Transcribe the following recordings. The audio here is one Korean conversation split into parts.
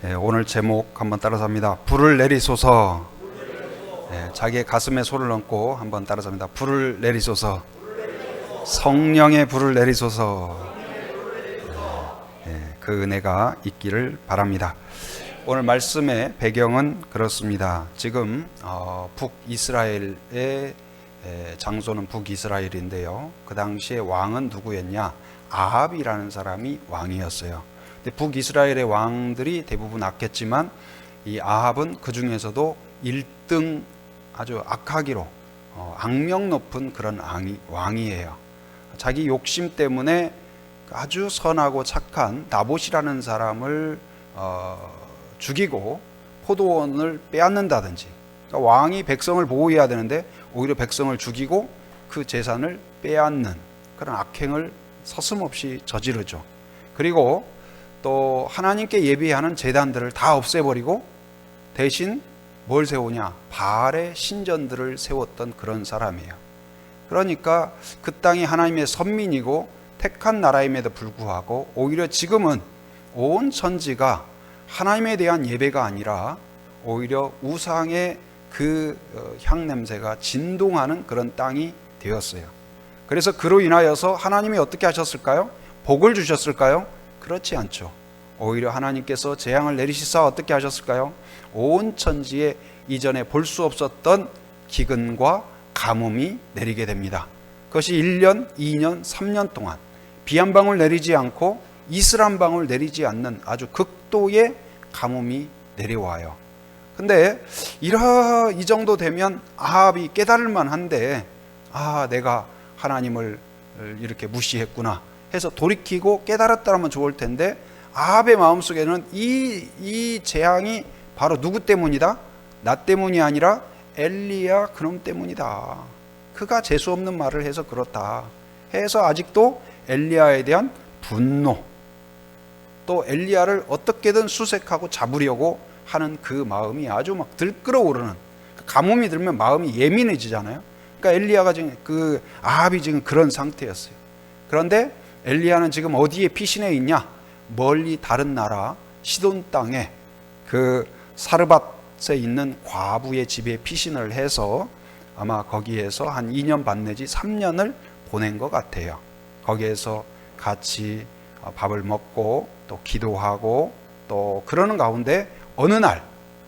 오늘 제목 한번 따라서 합니다. 불을 내리소서. 자기의 가슴에 손을 얹고 한번 따라서 합니다. 불을 내리소서. 성령의 불을 내리소서. 그 은혜가 있기를 바랍니다. 오늘 말씀의 배경은 그렇습니다. 지금 북이스라엘의 장소는 북이스라엘인데요. 그 당시에 왕은 누구였냐? 아합이라는 사람이 왕이었어요. 근데 북이스라엘의 왕들이 대부분 악했지만 이 아합은 그 중에서도 1등 아주 악하기로 악명 높은 그런 왕이에요. 자기 욕심 때문에 아주 선하고 착한 나봇이라는 사람을 죽이고 포도원을 빼앗는다든지, 그러니까 왕이 백성을 보호해야 되는데 오히려 백성을 죽이고 그 재산을 빼앗는 그런 악행을 서슴없이 저지르죠. 그리고 또 하나님께 예비하는 제단들을 다 없애버리고 대신 뭘 세우냐? 바알의 신전들을 세웠던 그런 사람이에요. 그러니까 그 땅이 하나님의 선민이고 택한 나라임에도 불구하고 오히려 지금은 온 천지가 하나님에 대한 예배가 아니라 오히려 우상의 그 향냄새가 진동하는 그런 땅이 되었어요. 그래서 그로 인하여서 하나님이 어떻게 하셨을까요? 복을 주셨을까요? 그렇지 않죠. 오히려 하나님께서 재앙을 내리시사 어떻게 하셨을까요? 온 천지에 이전에 볼 수 없었던 기근과 가뭄이 내리게 됩니다. 그것이 1년, 2년, 3년 동안 비 한 방울 내리지 않고 이슬 한 방울 내리지 않는 아주 극도의 가뭄이 내려와요. 근데 이 정도 되면 아합이 깨달을 만한데, 내가 하나님을 이렇게 무시했구나 해서 돌이키고 깨달았다면 좋을 텐데, 아합의 마음속에는 이 재앙이 바로 누구 때문이다? 나 때문이 아니라 엘리야 그놈 때문이다. 그가 재수없는 말을 해서 그렇다 해서 아직도 엘리야에 대한 분노, 또 엘리야를 어떻게든 수색하고 잡으려고 하는 그 마음이 아주 막 들끓어오르는, 가뭄이 들면 마음이 예민해지잖아요. 그러니까 엘리야가 지금 아합이 지금 그런 상태였어요. 그런데 엘리야는 지금 어디에 피신해 있냐? 멀리 다른 나라 시돈 땅에 그 사르밧에 있는 과부의 집에 피신을 해서 아마 거기에서 한 2년 반 내지 3년을 보낸 것 같아요. 거기에서 같이 밥을 먹고 또 기도하고 또 그러는 가운데 어느 날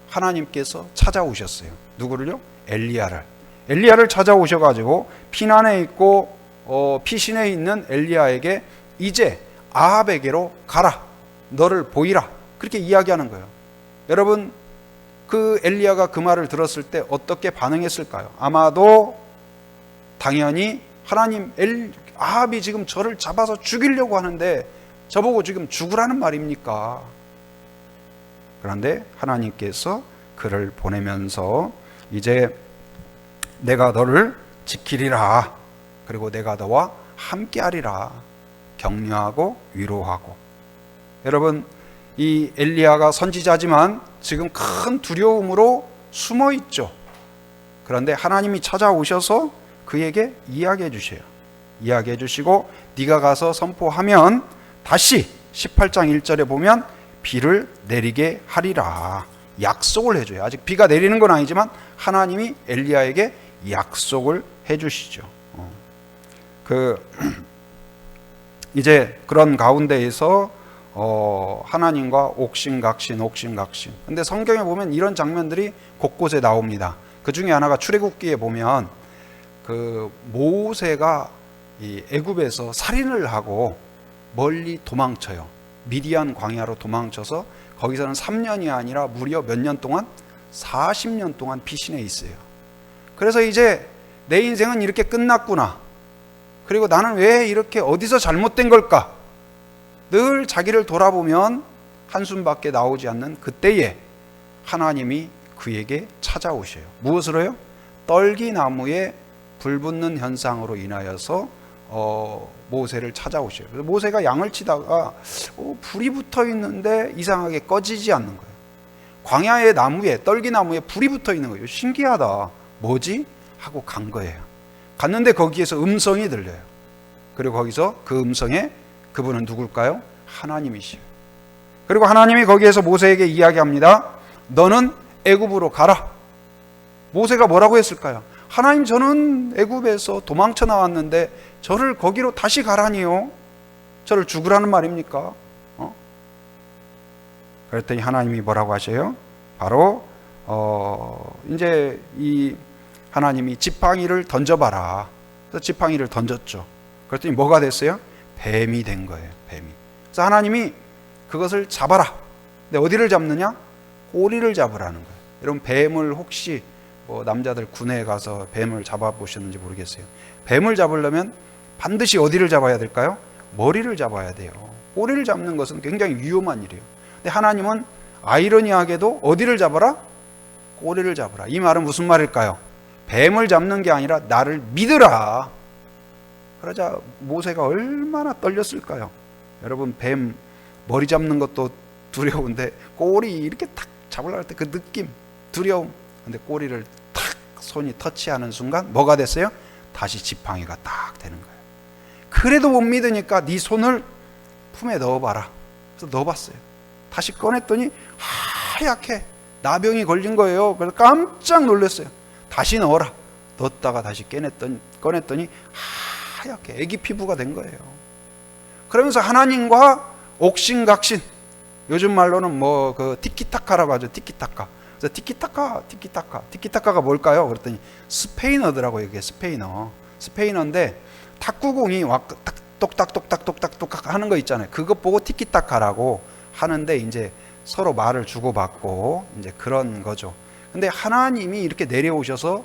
하나님께서 찾아오셨어요. 누구를요? 엘리야를 찾아오셔가지고 피난에 있고 피신해 있는 엘리야에게 이제 아합에게로 가라, 너를 보이라, 그렇게 이야기하는 거예요. 여러분, 그 엘리야가 그 말을 들었을 때 어떻게 반응했을까요? 아마도 당연히 하나님, 아합이 지금 저를 잡아서 죽이려고 하는데 저보고 지금 죽으라는 말입니까? 그런데 하나님께서 그를 보내면서 이제 내가 너를 지키리라, 그리고 내가 너와 함께하리라 격려하고 위로하고. 여러분, 이 엘리야가 선지자지만 지금 큰 두려움으로 숨어 있죠. 그런데 하나님이 찾아오셔서 그에게 이야기해 주셔요. 이야기해 주시고 네가 가서 선포하면 다시 18장 1절에 보면 비를 내리게 하리라 약속을 해줘요. 아직 비가 내리는 건 아니지만 하나님이 엘리야에게 약속을 해주시죠. 이제 그런 가운데에서 하나님과 옥신각신. 근데 성경에 보면 이런 장면들이 곳곳에 나옵니다. 그 중에 하나가 출애굽기에 보면 그 모세가 이 애굽에서 살인을 하고 멀리 도망쳐요. 미디안 광야로 도망쳐서 거기서는 3년이 아니라 무려 몇 년 동안 40년 동안 피신해 있어요. 그래서 이제 내 인생은 이렇게 끝났구나, 그리고 나는 왜 이렇게 어디서 잘못된 걸까, 늘 자기를 돌아보면 한숨밖에 나오지 않는 그때에 하나님이 그에게 찾아오셔요. 무엇으로요? 떨기나무에 불 붙는 현상으로 인하여서 모세를 찾아오셔요. 그래서 모세가 양을 치다가 불이 붙어 있는데 이상하게 꺼지지 않는 거예요. 광야의 나무에, 떨기나무에 불이 붙어 있는 거예요. 신기하다, 뭐지? 하고 간 거예요. 갔는데 거기에서 음성이 들려요. 그리고 거기서 그 음성에 그분은 누굴까요? 하나님이시요. 그리고 하나님이 거기에서 모세에게 이야기합니다. 너는 애굽으로 가라. 모세가 뭐라고 했을까요? 하나님, 저는 애굽에서 도망쳐 나왔는데 저를 거기로 다시 가라니요? 저를 죽으라는 말입니까? 그랬더니 하나님이 뭐라고 하셔요? 바로 이제 이 하나님이 지팡이를 던져봐라. 그래서 지팡이를 던졌죠. 그랬더니 뭐가 됐어요? 뱀이 된 거예요. 뱀이. 그래서 하나님이 그것을 잡아라. 근데 어디를 잡느냐? 꼬리를 잡으라는 거예요. 여러분, 뱀을 혹시 남자들 군에 가서 뱀을 잡아보셨는지 모르겠어요. 뱀을 잡으려면 반드시 어디를 잡아야 될까요? 머리를 잡아야 돼요. 꼬리를 잡는 것은 굉장히 위험한 일이에요. 근데 하나님은 아이러니하게도 어디를 잡아라? 꼬리를 잡아라. 이 말은 무슨 말일까요? 뱀을 잡는 게 아니라 나를 믿으라. 그러자 모세가 얼마나 떨렸을까요? 여러분, 뱀 머리 잡는 것도 두려운데 꼬리 이렇게 탁 잡으려고 할 때 그 느낌, 두려움. 근데 꼬리를 탁 손이 터치하는 순간 뭐가 됐어요? 다시 지팡이가 딱 되는 거예요. 그래도 못 믿으니까 네 손을 품에 넣어봐라. 그래서 넣어봤어요. 다시 꺼냈더니 하얗게 나병이 걸린 거예요. 그래서 깜짝 놀랐어요. 다시 넣어라. 넣었다가 다시 꺼냈더니 하얗게 애기 피부가 된 거예요. 그러면서 하나님과 옥신각신, 요즘 말로는 그 티키타카라고 하죠. 티키타카. 그래서 티키타카가 뭘까요? 그랬더니 스페인어더라고요. 이게 스페인어인데 탁구공이 똑딱똑딱 하는 거 있잖아요. 그것 보고 티키타카라고 하는데 이제 서로 말을 주고받고 이제 그런 거죠. 근데 하나님이 이렇게 내려오셔서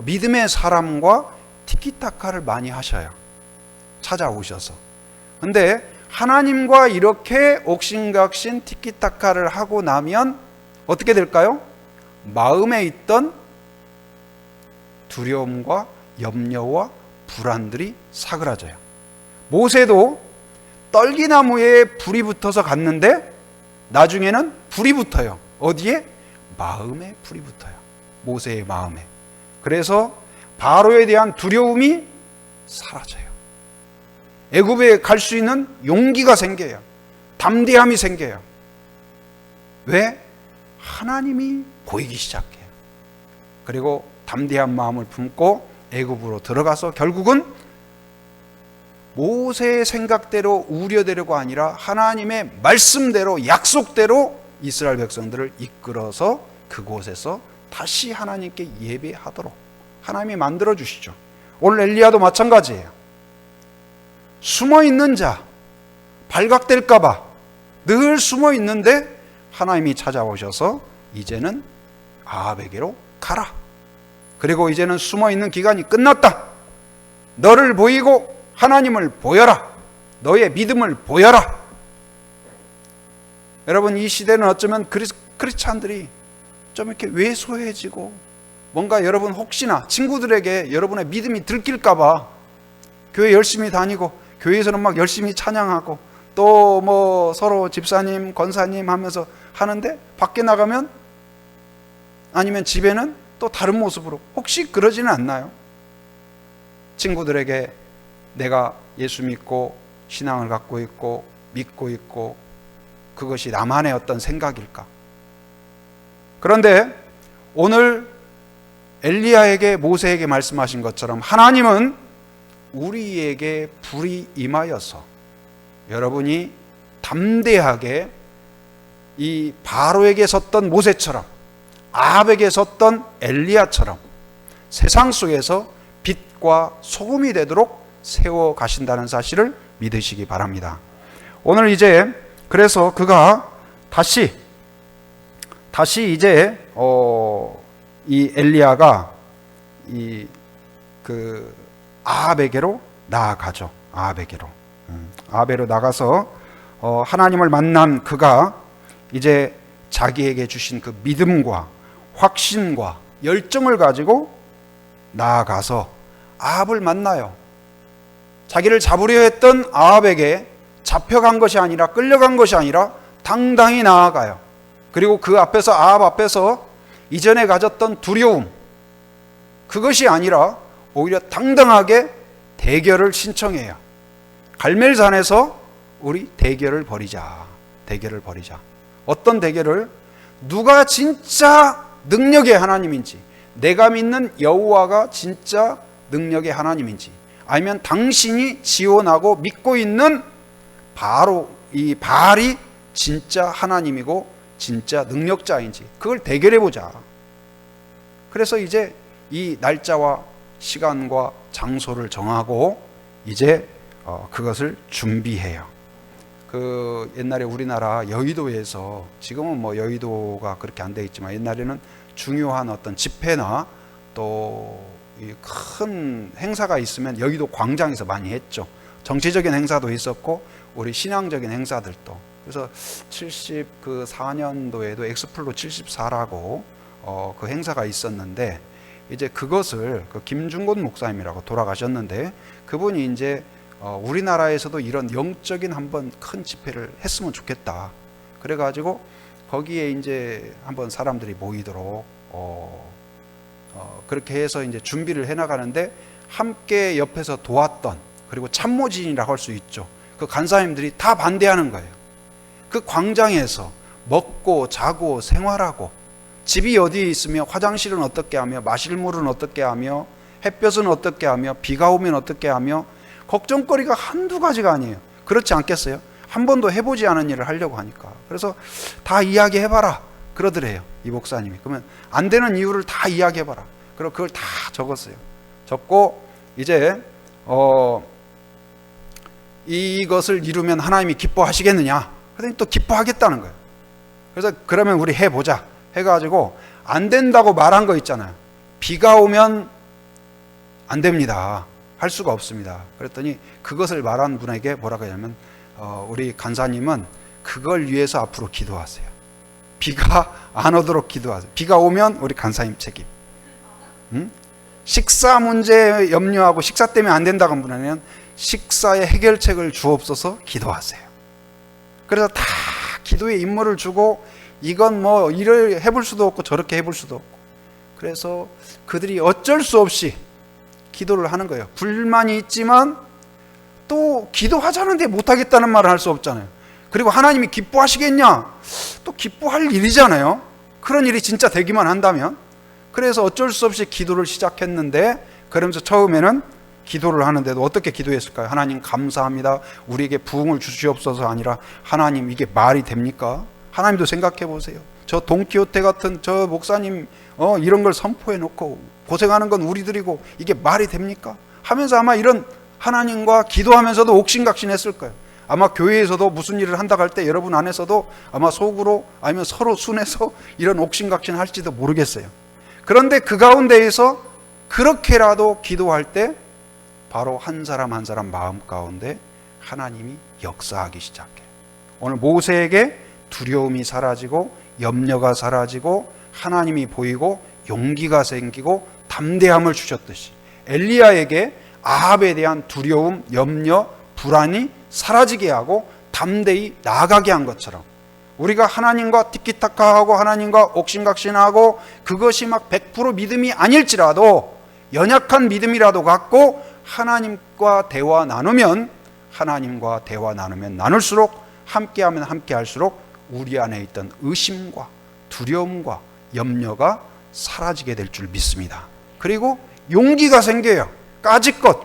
믿음의 사람과 티키타카를 많이 하셔요. 찾아오셔서. 근데 하나님과 이렇게 옥신각신 티키타카를 하고 나면 어떻게 될까요? 마음에 있던 두려움과 염려와 불안들이 사그라져요. 모세도 떨기나무에 불이 붙어서 갔는데 나중에는 불이 붙어요. 어디에? 마음에 불이 붙어요. 모세의 마음에. 그래서 바로에 대한 두려움이 사라져요. 애굽에 갈 수 있는 용기가 생겨요. 담대함이 생겨요. 왜? 하나님이 보이기 시작해요. 그리고 담대한 마음을 품고 애굽으로 들어가서 결국은 모세의 생각대로 우려대로가 아니라 하나님의 말씀대로 약속대로 이스라엘 백성들을 이끌어서 그곳에서 다시 하나님께 예배하도록 하나님이 만들어 주시죠. 오늘 엘리야도 마찬가지예요. 숨어있는 자, 발각될까봐 늘 숨어있는데 하나님이 찾아오셔서 이제는 아합에게로 가라. 그리고 이제는 숨어있는 기간이 끝났다. 너를 보이고 하나님을 보여라. 너의 믿음을 보여라. 여러분, 이 시대는 어쩌면 크리스찬들이 좀 이렇게 왜소해지고 뭔가 여러분 혹시나 친구들에게 여러분의 믿음이 들킬까봐 교회 열심히 다니고 교회에서는 막 열심히 찬양하고 또 뭐 서로 집사님, 권사님 하면서 하는데 밖에 나가면 아니면 집에는 또 다른 모습으로 혹시 그러지는 않나요? 친구들에게 내가 예수 믿고 신앙을 갖고 있고 믿고 있고 그것이 나만의 어떤 생각일까? 그런데 오늘 엘리야에게 모세에게 말씀하신 것처럼 하나님은 우리에게 불이 임하여서 여러분이 담대하게 이 바로에게 섰던 모세처럼 아합에게 섰던 엘리야처럼 세상 속에서 빛과 소금이 되도록 세워 가신다는 사실을 믿으시기 바랍니다. 오늘 이제 그래서 그가 다시 이제 이 엘리야가 이 그 아합에게로 나아가죠. 아합에로 나가서 하나님을 만난 그가 이제 자기에게 주신 그 믿음과 확신과 열정을 가지고 나아가서 아합을 만나요. 자기를 잡으려 했던 아합에게 잡혀간 것이 아니라 끌려간 것이 아니라 당당히 나아가요. 그리고 그 앞에서 아합 앞에서 이전에 가졌던 두려움 그것이 아니라 오히려 당당하게 대결을 신청해요. 갈멜산에서 우리 대결을 벌이자. 대결을 벌이자. 어떤 대결을? 누가 진짜 능력의 하나님인지, 내가 믿는 여호와가 진짜 능력의 하나님인지, 아니면 당신이 지원하고 믿고 있는 바로 이 바알이 진짜 하나님이고 진짜 능력자인지, 그걸 대결해보자. 그래서 이제 이 날짜와 시간과 장소를 정하고 이제 그것을 준비해요. 그 옛날에 우리나라 여의도에서, 지금은 뭐 여의도가 그렇게 안 돼 있지만 옛날에는 중요한 어떤 집회나 또 큰 행사가 있으면 여의도 광장에서 많이 했죠. 정치적인 행사도 있었고 우리 신앙적인 행사들도. 그래서 74년도에도 엑스플로 74라고 그 행사가 있었는데, 이제 그것을 그 김중곤 목사님이라고 돌아가셨는데, 그분이 이제 우리나라에서도 이런 영적인 한번 큰 집회를 했으면 좋겠다. 그래가지고 거기에 이제 한번 사람들이 모이도록 그렇게 해서 이제 준비를 해나가는데, 함께 옆에서 도왔던, 그리고 참모진이라고 할 수 있죠. 그 간사님들이 다 반대하는 거예요. 그 광장에서 먹고 자고 생활하고, 집이 어디에 있으며, 화장실은 어떻게 하며, 마실 물은 어떻게 하며, 햇볕은 어떻게 하며, 비가 오면 어떻게 하며, 걱정거리가 한두 가지가 아니에요. 그렇지 않겠어요? 한 번도 해보지 않은 일을 하려고 하니까. 그래서 다 이야기해봐라 그러더래요, 이 목사님이. 그러면 안 되는 이유를 다 이야기해봐라. 그리고 그걸 다 적었어요. 적고 이제 이것을 이루면 하나님이 기뻐하시겠느냐? 그랬더니 또 기뻐하겠다는 거예요. 그래서 그러면 우리 해보자 해가지고, 안 된다고 말한 거 있잖아요. 비가 오면 안 됩니다. 할 수가 없습니다. 그랬더니 그것을 말한 분에게 뭐라고 하냐면, 우리 간사님은 그걸 위해서 앞으로 기도하세요. 비가 안 오도록 기도하세요. 비가 오면 우리 간사님 책임. 식사 문제 염려하고 식사 때문에 안 된다고 한 분은 식사의 해결책을 주옵소서 기도하세요. 그래서 다 기도에 임무를 주고, 이건 뭐 이를 해볼 수도 없고 저렇게 해볼 수도 없고, 그래서 그들이 어쩔 수 없이 기도를 하는 거예요. 불만이 있지만 또 기도하자는데 못하겠다는 말을 할 수 없잖아요. 그리고 하나님이 기뻐하시겠냐? 또 기뻐할 일이잖아요. 그런 일이 진짜 되기만 한다면. 그래서 어쩔 수 없이 기도를 시작했는데, 그러면서 처음에는 기도를 하는데도 어떻게 기도했을까요? 하나님 감사합니다, 우리에게 부흥을 주시옵소서 아니라, 하나님 이게 말이 됩니까? 하나님도 생각해 보세요. 저 돈키호테 같은 저 목사님 이런 걸 선포해 놓고 고생하는 건 우리들이고 이게 말이 됩니까? 하면서 아마 이런 하나님과 기도하면서도 옥신각신했을 거예요. 아마 교회에서도 무슨 일을 한다고 할 때 여러분 안에서도 아마 속으로 아니면 서로 순해서 이런 옥신각신 할지도 모르겠어요. 그런데 그 가운데에서 그렇게라도 기도할 때 바로 한 사람 한 사람 마음 가운데 하나님이 역사하기 시작해요. 오늘 모세에게 두려움이 사라지고 염려가 사라지고 하나님이 보이고 용기가 생기고 담대함을 주셨듯이, 엘리야에게 아합에 대한 두려움, 염려, 불안이 사라지게 하고 담대히 나아가게 한 것처럼, 우리가 하나님과 티키타카하고 하나님과 옥신각신하고 그것이 막 100% 믿음이 아닐지라도 연약한 믿음이라도 갖고 하나님과 대화 나누면, 하나님과 대화 나누면 나눌수록, 함께하면 함께할수록 우리 안에 있던 의심과 두려움과 염려가 사라지게 될 줄 믿습니다. 그리고 용기가 생겨요. 까짓것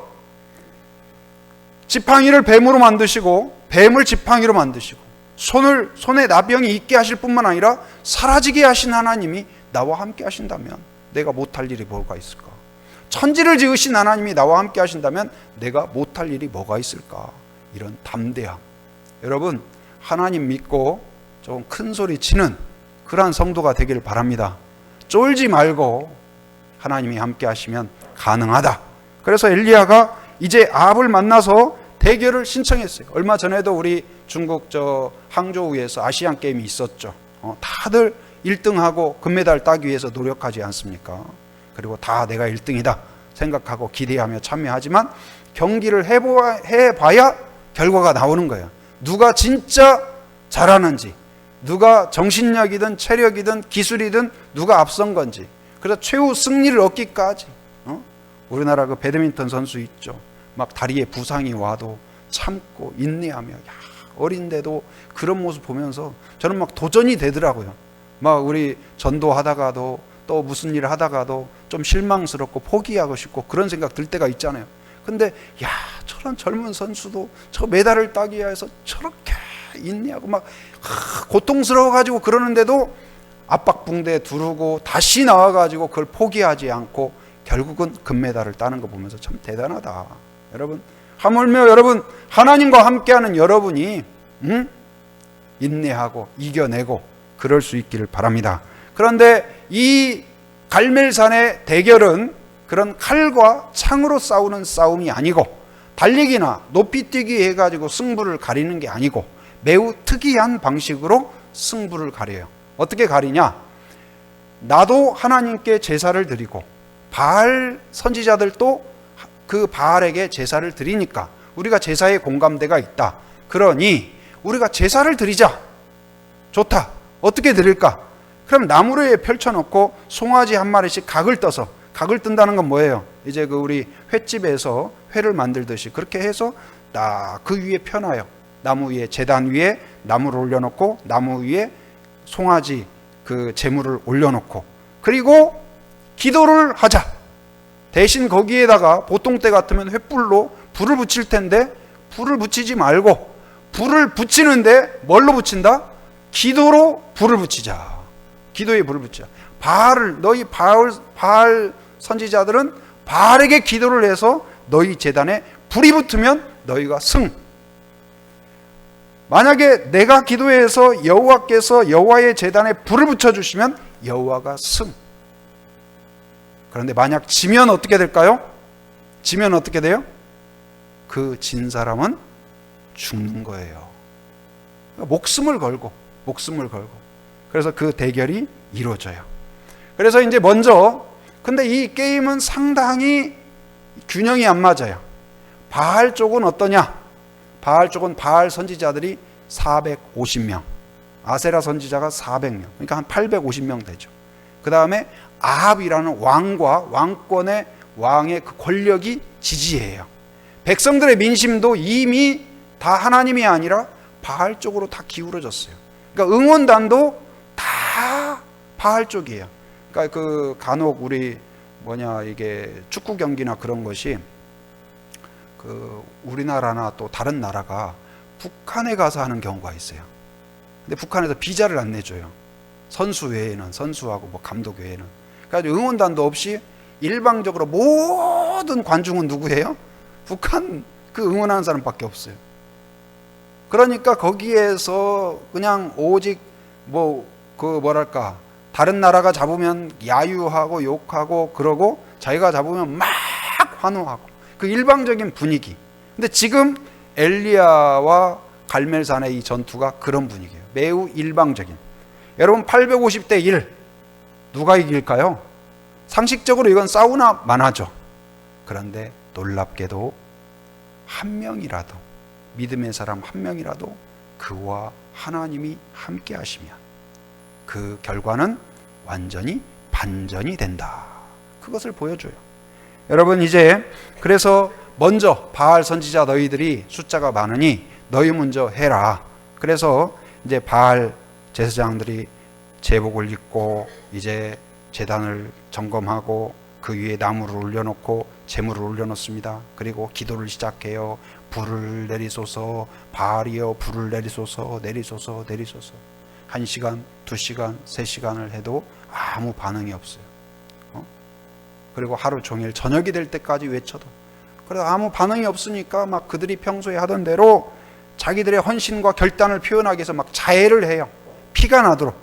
지팡이를 뱀으로 만드시고 뱀을 지팡이로 만드시고 손에 나병이 있게 하실 뿐만 아니라 사라지게 하신 하나님이 나와 함께 하신다면 내가 못할 일이 뭐가 있을까? 천지를 지으신 하나님이 나와 함께 하신다면 내가 못할 일이 뭐가 있을까? 이런 담대함. 여러분, 하나님 믿고 조금 큰 소리 치는 그러한 성도가 되기를 바랍니다. 쫄지 말고 하나님이 함께 하시면 가능하다. 그래서 엘리야가 이제 아합을 만나서 대결을 신청했어요. 얼마 전에도 우리 중국 항저우에서 아시안 게임이 있었죠. 다들 1등하고 금메달 따기 위해서 노력하지 않습니까? 그리고 다 내가 1등이다 생각하고 기대하며 참여하지만 경기를 해봐야 결과가 나오는 거예요. 누가 진짜 잘하는지, 누가 정신력이든 체력이든 기술이든 누가 앞선 건지. 그래서 최후 승리를 얻기까지 우리나라 그 배드민턴 선수 있죠. 막 다리에 부상이 와도 참고 인내하며 어린데도 그런 모습 보면서 저는 막 도전이 되더라고요. 막 우리 전도하다가도 또 무슨 일을 하다가도 좀 실망스럽고 포기하고 싶고 그런 생각 들 때가 있잖아요. 근데 야, 저런 젊은 선수도 저 메달을 따기 위해서 저렇게 인내하고 막 고통스러워가지고 그러는데도 압박붕대에 두르고 다시 나와가지고 그걸 포기하지 않고 결국은 금메달을 따는 거 보면서 참 대단하다. 여러분, 하물며 여러분 하나님과 함께하는 여러분이 인내하고 이겨내고 그럴 수 있기를 바랍니다. 그런데 이 갈멜산의 대결은 그런 칼과 창으로 싸우는 싸움이 아니고 달리기나 높이뛰기 해가지고 승부를 가리는 게 아니고 매우 특이한 방식으로 승부를 가려요. 어떻게 가리냐? 나도 하나님께 제사를 드리고 바알 선지자들도 그 바알에게 제사를 드리니까 우리가 제사에 공감대가 있다. 그러니 우리가 제사를 드리자. 좋다. 어떻게 드릴까? 그럼 나무를 펼쳐놓고 송아지 한 마리씩 각을 떠서, 각을 뜬다는 건 뭐예요? 이제 그 우리 횟집에서 회를 만들듯이 그렇게 해서 딱 그 위에 펴놔요. 나무 위에, 제단 위에 나무를 올려놓고 나무 위에 송아지 그 제물을 올려놓고 그리고 기도를 하자. 대신 거기에다가 보통 때 같으면 횃불로 불을 붙일 텐데 불을 붙이지 말고 불을 붙이는데 뭘로 붙인다? 기도로 불을 붙이자. 기도에 불을 붙이자. 바알을, 너희 바알 선지자들은 바알에게 기도를 해서 너희 제단에 불이 붙으면 너희가 승. 만약에 내가 기도해서 여호와께서 여호와의 제단에 불을 붙여주시면 여호와가 승. 그런데 만약 지면 어떻게 될까요? 지면 어떻게 돼요? 그 진 사람은 죽는 거예요. 목숨을 걸고 그래서 그 대결이 이루어져요. 그래서 이제 먼저 근데 이 게임은 상당히 균형이 안 맞아요. 바알 쪽은 어떠냐? 바알 쪽은 바알 선지자들이 450명, 아세라 선지자가 400명, 그러니까 한 850명 되죠. 그 다음에 아합이라는 왕과 왕권의 왕의 그 권력이 지지해요. 백성들의 민심도 이미 다 하나님이 아니라 바알 쪽으로 다 기울어졌어요. 그러니까 응원단도 다 바알 쪽이에요. 그러니까 그 간혹 우리 이게 축구 경기나 그런 것이 그 우리나라나 또 다른 나라가 북한에 가서 하는 경우가 있어요. 근데 북한에서 비자를 안 내줘요. 선수 외에는, 선수하고 뭐 감독 외에는. 그러니까 응원단도 없이 일방적으로 모든 관중은 누구예요? 북한 그 응원하는 사람밖에 없어요. 그러니까 거기에서 그냥 오직 다른 나라가 잡으면 야유하고 욕하고 그러고 자기가 잡으면 막 환호하고 그 일방적인 분위기. 근데 지금 엘리야와 갈멜산의 이 전투가 그런 분위기예요. 매우 일방적인. 여러분 850대 1 누가 이길까요? 상식적으로 이건 싸우나 만하죠. 그런데 놀랍게도 한 명이라도 믿음의 사람 한 명이라도 그와 하나님이 함께 하시면 그 결과는 완전히 반전이 된다. 그것을 보여줘요. 여러분 이제 그래서 먼저 바알 선지자 너희들이 숫자가 많으니 너희 먼저 해라. 그래서 이제 바알 제사장들이 제복을 입고 이제 제단을 점검하고 그 위에 나무를 올려놓고 제물을 올려놓습니다. 그리고 기도를 시작해요. 불을 내리소서, 바알이여 불을 내리소서, 내리소서, 내리소서. 1시간, 2시간, 3시간을 해도 아무 반응이 없어요. 그리고 하루 종일 저녁이 될 때까지 외쳐도 그래도 아무 반응이 없으니까 막 그들이 평소에 하던 대로 자기들의 헌신과 결단을 표현하기 위해서 막 자해를 해요. 피가 나도록.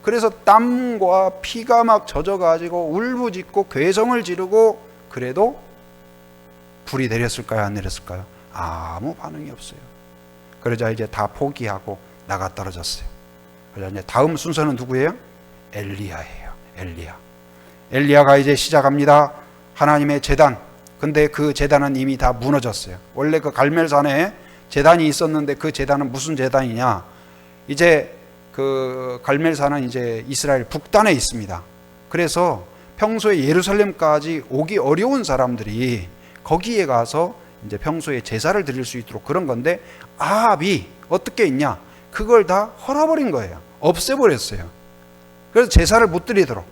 그래서 땀과 피가 막 젖어가지고 울부짖고 괴성을 지르고 그래도 불이 내렸을까요? 안 내렸을까요? 아무 반응이 없어요. 그러자 이제 다 포기하고 나가 떨어졌어요. 그러자 이제 다음 순서는 누구예요? 엘리야예요. 엘리야가 이제 시작합니다. 하나님의 제단. 근데 그 제단은 이미 다 무너졌어요. 원래 그 갈멜산에 제단이 있었는데 그 제단은 무슨 제단이냐? 이제 그 갈멜산은 이제 이스라엘 북단에 있습니다. 그래서 평소에 예루살렘까지 오기 어려운 사람들이 거기에 가서 이제 평소에 제사를 드릴 수 있도록 그런 건데 아합이 어떻게 있냐? 그걸 다 헐어버린 거예요. 없애버렸어요. 그래서 제사를 못 드리도록.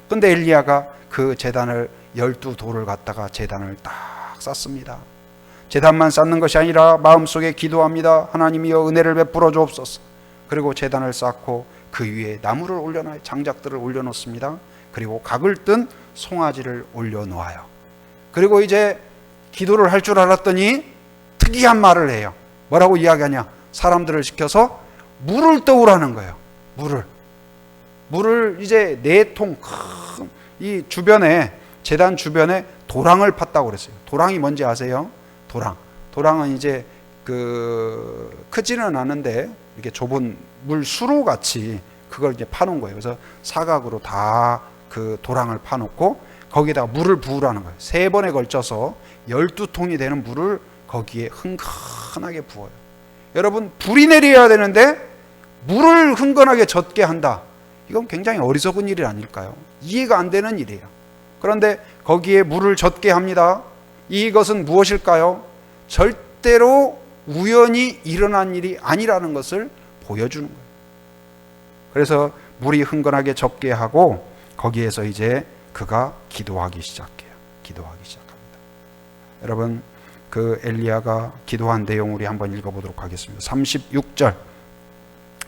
근데 엘리야가 그 제단을 12돌을 갖다가 제단을 딱 쌓습니다. 제단만 쌓는 것이 아니라 마음속에 기도합니다. 하나님이여 은혜를 베풀어 주옵소서. 그리고 제단을 쌓고 그 위에 나무를 올려놔요. 장작들을 올려놓습니다. 그리고 각을 뜬 송아지를 올려놓아요. 그리고 이제 기도를 할 줄 알았더니 특이한 말을 해요. 뭐라고 이야기하냐? 사람들을 시켜서 물을 떠오라는 거예요. 물을 이제 4통 큰 이 주변에, 제단 주변에 도랑을 팠다고 그랬어요. 도랑이 뭔지 아세요? 도랑은 이제 크지는 않은데 이렇게 좁은 물 수로 같이 그걸 이제 파놓은 거예요. 그래서 사각으로 다 그 도랑을 파놓고 거기다가 물을 부으라는 거예요. 3번에 걸쳐서 12통이 되는 물을 거기에 흥건하게 부어요. 여러분, 불이 내려야 되는데 물을 흥건하게 젖게 한다. 이건 굉장히 어리석은 일이 아닐까요? 이해가 안 되는 일이에요. 그런데 거기에 물을 젖게 합니다. 이것은 무엇일까요? 절대로 우연히 일어난 일이 아니라는 것을 보여주는 거예요. 그래서 물이 흥건하게 젖게 하고 거기에서 이제 그가 기도하기 시작합니다. 여러분, 그 엘리야가 기도한 내용 우리 한번 읽어보도록 하겠습니다. 36절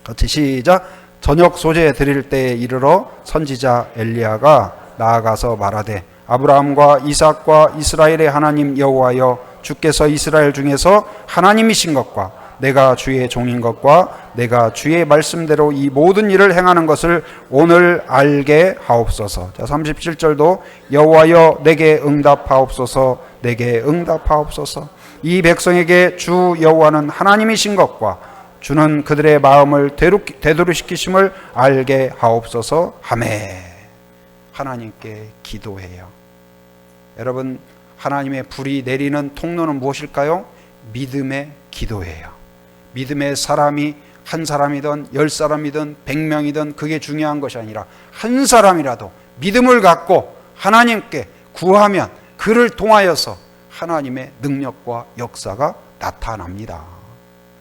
같이 시작. 저녁 소재 드릴 때에 이르러 선지자 엘리야가 나아가서 말하되 아브라함과 이삭과 이스라엘의 하나님 여호와여, 주께서 이스라엘 중에서 하나님이신 것과 내가 주의 종인 것과 내가 주의 말씀대로 이 모든 일을 행하는 것을 오늘 알게 하옵소서. 자, 37절도 여호와여 내게 응답하옵소서, 내게 응답하옵소서. 이 백성에게 주 여호와는 하나님이신 것과 주는 그들의 마음을 되도록시키심을 알게 하옵소서 하매. 하나님께 기도해요. 여러분, 하나님의 불이 내리는 통로는 무엇일까요? 믿음의 기도예요. 믿음의 사람이 한 사람이든 10사람이든 100명이든 그게 중요한 것이 아니라 한 사람이라도 믿음을 갖고 하나님께 구하면 그를 통하여서 하나님의 능력과 역사가 나타납니다.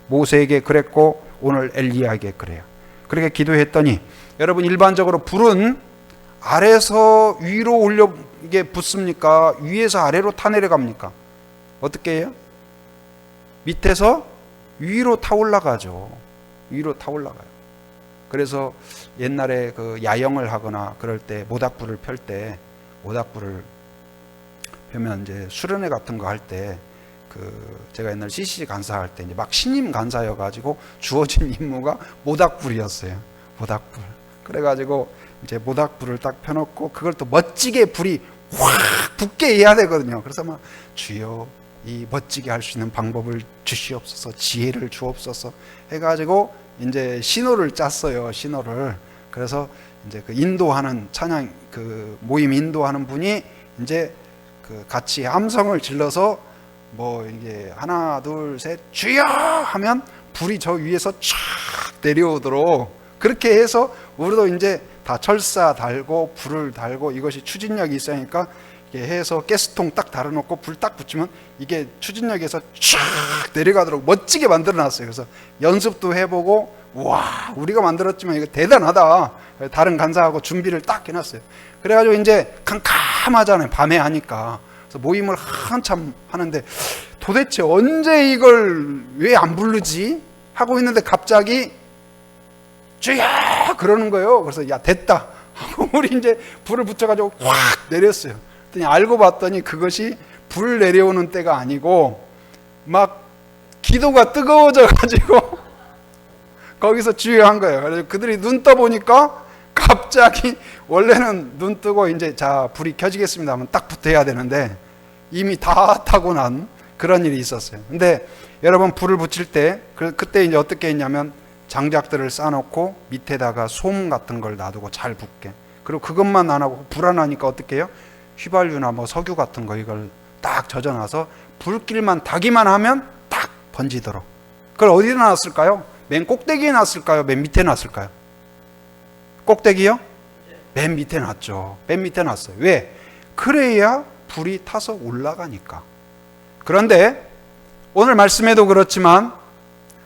모세에게 그랬고 오늘 엘리야에게 그래요. 그렇게 기도했더니 여러분, 일반적으로 불은 아래에서 위로 올려 이게 붙습니까? 위에서 아래로 타내려갑니까? 어떻게 해요? 밑에서 위로 타 올라가죠. 위로 타 올라가요. 그래서 옛날에 그 야영을 하거나 그럴 때 모닥불을 펼 때, 모닥불을 펴면 이제 수련회 같은 거 할 때 제가 옛날 CCC 간사할 때 이제 막 신임 간사여가지고 주어진 임무가 모닥불이었어요. 모닥불. 그래가지고 이제 모닥불을 딱 펴놓고 그걸 또 멋지게 불이 확 붙게 해야 되거든요. 그래서 막 주여 이 멋지게 할 수 있는 방법을 주시옵소서, 지혜를 주옵소서 해가지고 이제 신호를 짰어요. 신호를. 그래서 이제 그 인도하는 찬양 그 모임 인도하는 분이 이제 그 같이 함성을 질러서 뭐 이게 하나 둘 셋 주여 하면 불이 저 위에서 쫙 내려오도록 그렇게 해서 우리도 이제 다 철사 달고 불을 달고 이것이 추진력이 있으니까 해서 가스통 딱 달아놓고 불 딱 붙이면 이게 추진력에서 쫙 내려가도록 멋지게 만들어놨어요. 그래서 연습도 해보고 와 우리가 만들었지만 이거 대단하다. 다른 간사하고 준비를 딱 해놨어요. 그래가지고 이제 캄캄하잖아요. 밤에 하니까. 그래서 모임을 한참 하는데 도대체 언제 이걸 왜 안 부르지? 하고 있는데 갑자기 주여 그러는 거예요. 그래서 야 됐다 하고 우리 이제 불을 붙여가지고 확 내렸어요. 알고 봤더니 그것이 불 내려오는 때가 아니고 막 기도가 뜨거워져 가지고 거기서 주의한 거예요. 그래서 그들이 눈 떠보니까 갑자기 원래는 눈 뜨고 이제 자 불이 켜지겠습니다 하면 딱 붙어야 되는데 이미 다 타고 난 그런 일이 있었어요. 근데 여러분 불을 붙일 때 그때 이제 어떻게 했냐면 장작들을 쌓아놓고 밑에다가 솜 같은 걸 놔두고 잘 붙게. 그리고 그것만 안 하고 불안하니까 어떻게 해요? 휘발유나 뭐 석유 같은 거 이걸 딱 젖어놔서 불길만 타기만 하면 딱 번지도록. 그걸 어디에 놨을까요? 맨 꼭대기에 놨을까요? 맨 밑에 놨을까요? 꼭대기요? 맨 밑에 놨죠. 맨 밑에 놨어요. 왜? 그래야 불이 타서 올라가니까. 그런데 오늘 말씀에도 그렇지만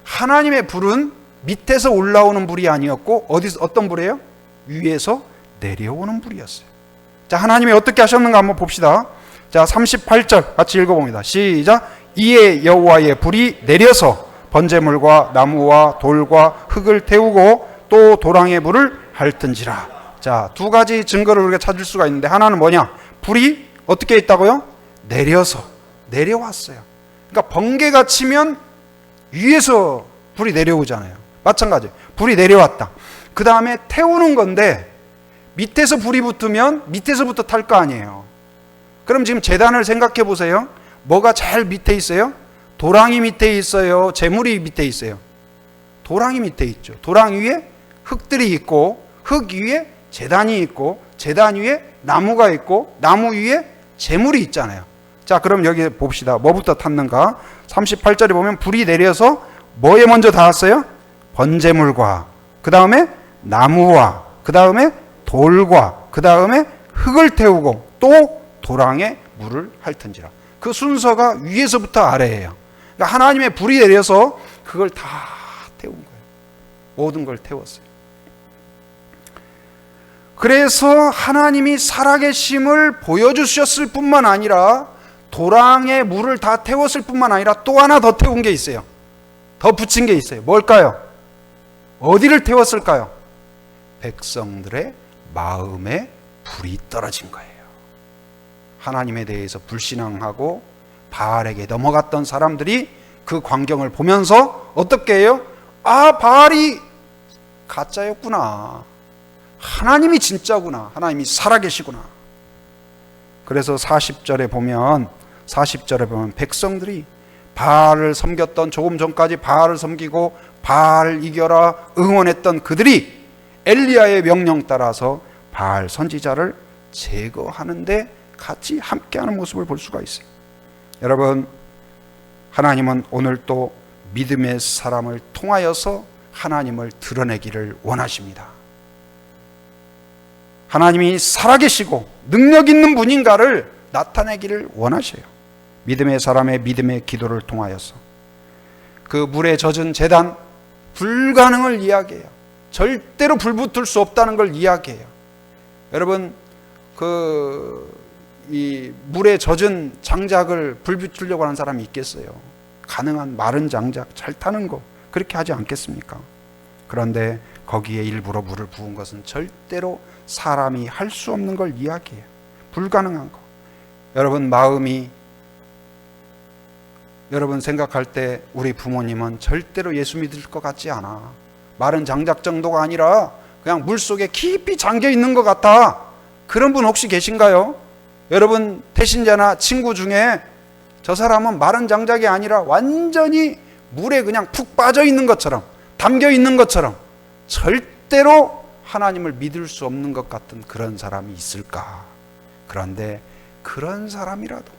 하나님의 불은 밑에서 올라오는 불이 아니었고 어떤 불이에요? 위에서 내려오는 불이었어요. 자, 하나님이 어떻게 하셨는가 한번 봅시다. 자, 38절 같이 읽어봅니다. 시작. 이에 여호와의 불이 내려서 번제물과 나무와 돌과 흙을 태우고 또 도랑의 불을 핥은지라. 자, 두 가지 증거를 우리가 찾을 수가 있는데, 하나는 뭐냐? 불이 어떻게 있다고요? 내려서 내려왔어요. 그러니까 번개가 치면 위에서 불이 내려오잖아요. 마찬가지. 불이 내려왔다. 그 다음에 태우는 건데, 밑에서 불이 붙으면 밑에서부터 탈 거 아니에요. 그럼 지금 제단을 생각해 보세요. 뭐가 제일 밑에 있어요? 도랑이 밑에 있어요? 재물이 밑에 있어요? 도랑이 밑에 있죠. 도랑 위에 흙들이 있고, 흙 위에 제단이 있고, 제단 위에 나무가 있고, 나무 위에 재물이 있잖아요. 자, 그럼 여기 봅시다. 뭐부터 탔는가? 38절에 보면 불이 내려서 뭐에 먼저 닿았어요? 번제물과, 그 다음에 나무와, 그 다음에 돌과, 그 다음에 흙을 태우고 또 도랑에 물을 핥은지라. 그 순서가 위에서부터 아래예요. 그러니까 하나님의 불이 내려서 그걸 다 태운 거예요. 모든 걸 태웠어요. 그래서 하나님이 살아계심을 보여주셨을 뿐만 아니라 도랑에 물을 다 태웠을 뿐만 아니라 또 하나 더 태운 게 있어요. 더 붙인 게 있어요. 뭘까요? 어디를 태웠을까요? 백성들의 마음에 불이 떨어진 거예요. 하나님에 대해서 불신앙하고 바알에게 넘어갔던 사람들이 그 광경을 보면서 어떻게 해요? 아, 바알이 가짜였구나. 하나님이 진짜구나. 하나님이 살아계시구나. 그래서 40절에 보면 백성들이 바알을 섬겼던, 조금 전까지 바알을 섬기고 바알 이겨라 응원했던 그들이 엘리야의 명령 따라서 바알 선지자를 제거하는데 같이 함께하는 모습을 볼 수가 있어요. 여러분, 하나님은 오늘 또 믿음의 사람을 통하여서 하나님을 드러내기를 원하십니다. 하나님이 살아계시고 능력 있는 분인가를 나타내기를 원하셔요. 믿음의 사람의 믿음의 기도를 통하여서 그 물에 젖은 제단, 불가능을 이야기해요. 절대로 불 붙을 수 없다는 걸 이야기해요. 여러분, 이 물에 젖은 장작을 불 붙이려고 하는 사람이 있겠어요? 가능한 마른 장작 잘 타는 거 그렇게 하지 않겠습니까? 그런데 거기에 일부러 물을 부은 것은 절대로 사람이 할 수 없는 걸 이야기해요. 불가능한 거. 여러분, 마음이, 여러분 생각할 때 우리 부모님은 절대로 예수 믿을 것 같지 않아. 마른 장작 정도가 아니라 그냥 물속에 깊이 잠겨 있는 것 같아. 그런 분 혹시 계신가요? 여러분 태신자나 친구 중에 저 사람은 마른 장작이 아니라 완전히 물에 그냥 푹 빠져 있는 것처럼, 담겨 있는 것처럼 절대로 하나님을 믿을 수 없는 것 같은 그런 사람이 있을까? 그런데 그런 사람이라도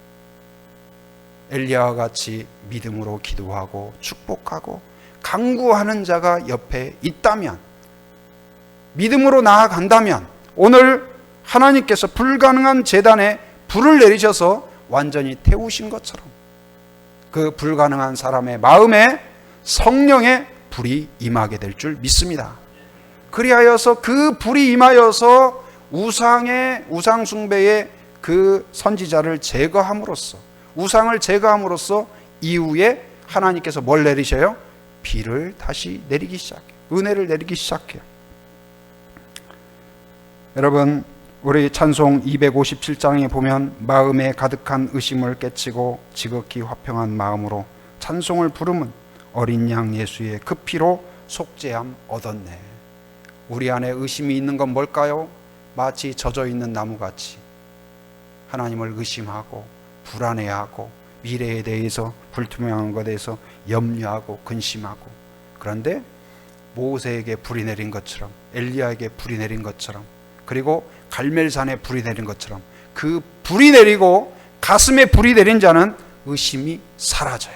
엘리야와 같이 믿음으로 기도하고 축복하고 간구하는 자가 옆에 있다면, 믿음으로 나아간다면 오늘 하나님께서 불가능한 제단에 불을 내리셔서 완전히 태우신 것처럼 그 불가능한 사람의 마음에 성령의 불이 임하게 될 줄 믿습니다. 그리하여서 그 불이 임하여서 우상 숭배의 그 선지자를 제거함으로써, 우상을 제거함으로써 이후에 하나님께서 뭘 내리셔요? 비를 다시 내리기 시작해요. 은혜를 내리기 시작해요. 여러분, 우리 찬송 257장에 보면 마음에 가득한 의심을 깨치고 지극히 화평한 마음으로 찬송을 부르면 어린 양 예수의 그 피로 속죄함 얻었네. 우리 안에 의심이 있는 건 뭘까요? 마치 젖어 있는 나무같이 하나님을 의심하고 불안해하고 미래에 대해서, 불투명한 것에 대해서 염려하고 근심하고, 그런데 모세에게 불이 내린 것처럼, 엘리야에게 불이 내린 것처럼, 그리고 갈멜산에 불이 내린 것처럼 그 불이 내리고 가슴에 불이 내린 자는 의심이 사라져요.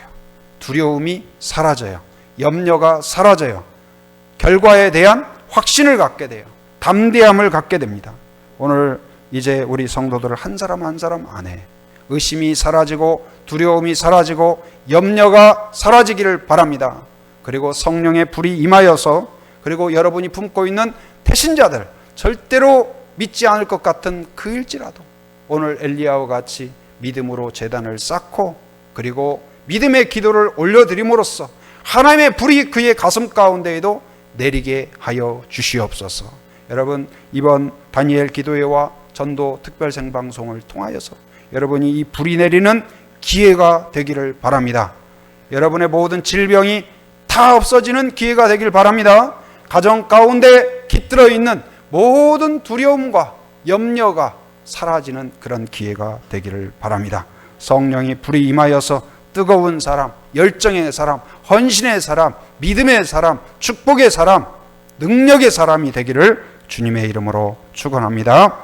두려움이 사라져요. 염려가 사라져요. 결과에 대한 확신을 갖게 돼요. 담대함을 갖게 됩니다. 오늘 이제 우리 성도들 한 사람 한 사람 안에 의심이 사라지고 두려움이 사라지고 염려가 사라지기를 바랍니다. 그리고 성령의 불이 임하여서, 그리고 여러분이 품고 있는 태신자들, 절대로 믿지 않을 것 같은 그일지라도 오늘 엘리야와 같이 믿음으로 제단을 쌓고, 그리고 믿음의 기도를 올려드림으로써 하나님의 불이 그의 가슴 가운데에도 내리게 하여 주시옵소서. 여러분, 이번 다니엘 기도회와 전도 특별 생방송을 통하여서 여러분이 이 불이 내리는 기회가 되기를 바랍니다. 여러분의 모든 질병이 다 없어지는 기회가 되길 바랍니다. 가정 가운데 깃들어 있는 모든 두려움과 염려가 사라지는 그런 기회가 되기를 바랍니다. 성령이 불이 임하여서 뜨거운 사람, 열정의 사람, 헌신의 사람, 믿음의 사람, 축복의 사람, 능력의 사람이 되기를 주님의 이름으로 축원합니다.